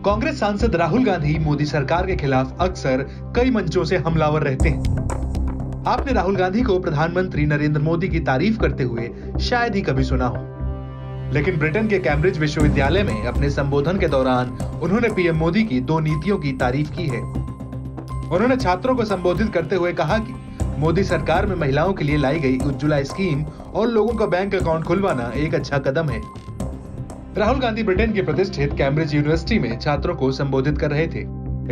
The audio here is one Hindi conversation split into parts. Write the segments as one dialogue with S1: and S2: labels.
S1: कांग्रेस सांसद राहुल गांधी मोदी सरकार के खिलाफ अक्सर कई मंचों से हमलावर रहते हैं। आपने राहुल गांधी को प्रधानमंत्री नरेंद्र मोदी की तारीफ करते हुए शायद ही कभी सुना हो, लेकिन ब्रिटेन के कैम्ब्रिज विश्वविद्यालय में अपने संबोधन के दौरान उन्होंने पीएम मोदी की 2 नीतियों की तारीफ की है। उन्होंने छात्रों को संबोधित करते हुए कहा कि मोदी सरकार में महिलाओं के लिए लाई गई उज्ज्वला स्कीम और लोगों का बैंक अकाउंट खुलवाना एक अच्छा कदम है। राहुल गांधी ब्रिटेन के प्रतिष्ठित कैम्ब्रिज यूनिवर्सिटी में छात्रों को संबोधित कर रहे थे।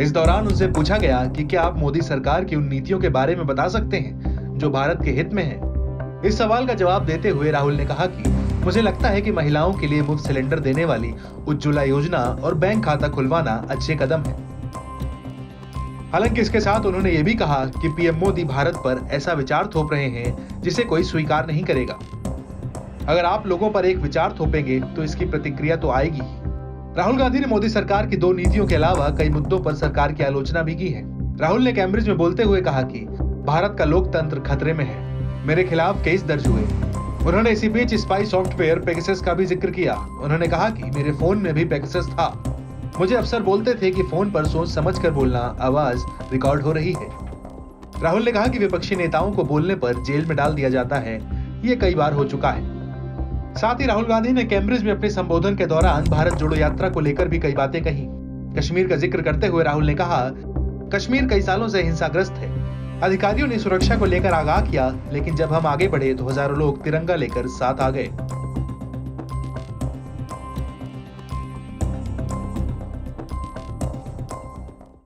S1: इस दौरान उनसे पूछा गया कि क्या आप मोदी सरकार की उन नीतियों के बारे में बता सकते हैं जो भारत के हित में है। इस सवाल का जवाब देते हुए राहुल ने कहा कि मुझे लगता है कि महिलाओं के लिए मुफ्त सिलेंडर देने वाली उज्ज्वला योजना और बैंक खाता खुलवाना अच्छे कदम है। हालांकि इसके साथ उन्होंने ये भी कहा कि पीएम मोदी भारत पर ऐसा विचार थोप रहे हैं जिसे कोई स्वीकार नहीं करेगा। अगर आप लोगों पर एक विचार थोपेंगे तो इसकी प्रतिक्रिया तो आएगी। राहुल गांधी ने मोदी सरकार की 2 नीतियों के अलावा कई मुद्दों पर सरकार की आलोचना भी की है। राहुल ने कैम्ब्रिज में बोलते हुए कहा कि भारत का लोकतंत्र खतरे में है, मेरे खिलाफ केस दर्ज हुए। उन्होंने इसी बीच स्पाई सॉफ्टवेयर पेगासस का भी जिक्र किया। उन्होंने कहा कि मेरे फोन में भी पेगासस था। मुझे अफसर बोलते थे कि फोन पर सोच समझ कर बोलना, आवाज रिकॉर्ड हो रही है। राहुल ने कहा कि विपक्षी नेताओं को बोलने पर जेल में डाल दिया जाता है, ये कई बार हो चुका है। साथ ही राहुल गांधी ने कैम्ब्रिज में अपने संबोधन के दौरान भारत जोड़ो यात्रा को लेकर भी कई बातें कही। कश्मीर का जिक्र करते हुए राहुल ने कहा, कश्मीर कई सालों से हिंसाग्रस्त है। अधिकारियों ने सुरक्षा को लेकर आगाह किया, लेकिन जब हम आगे बढ़े तो हजारों लोग तिरंगा लेकर साथ आ गए।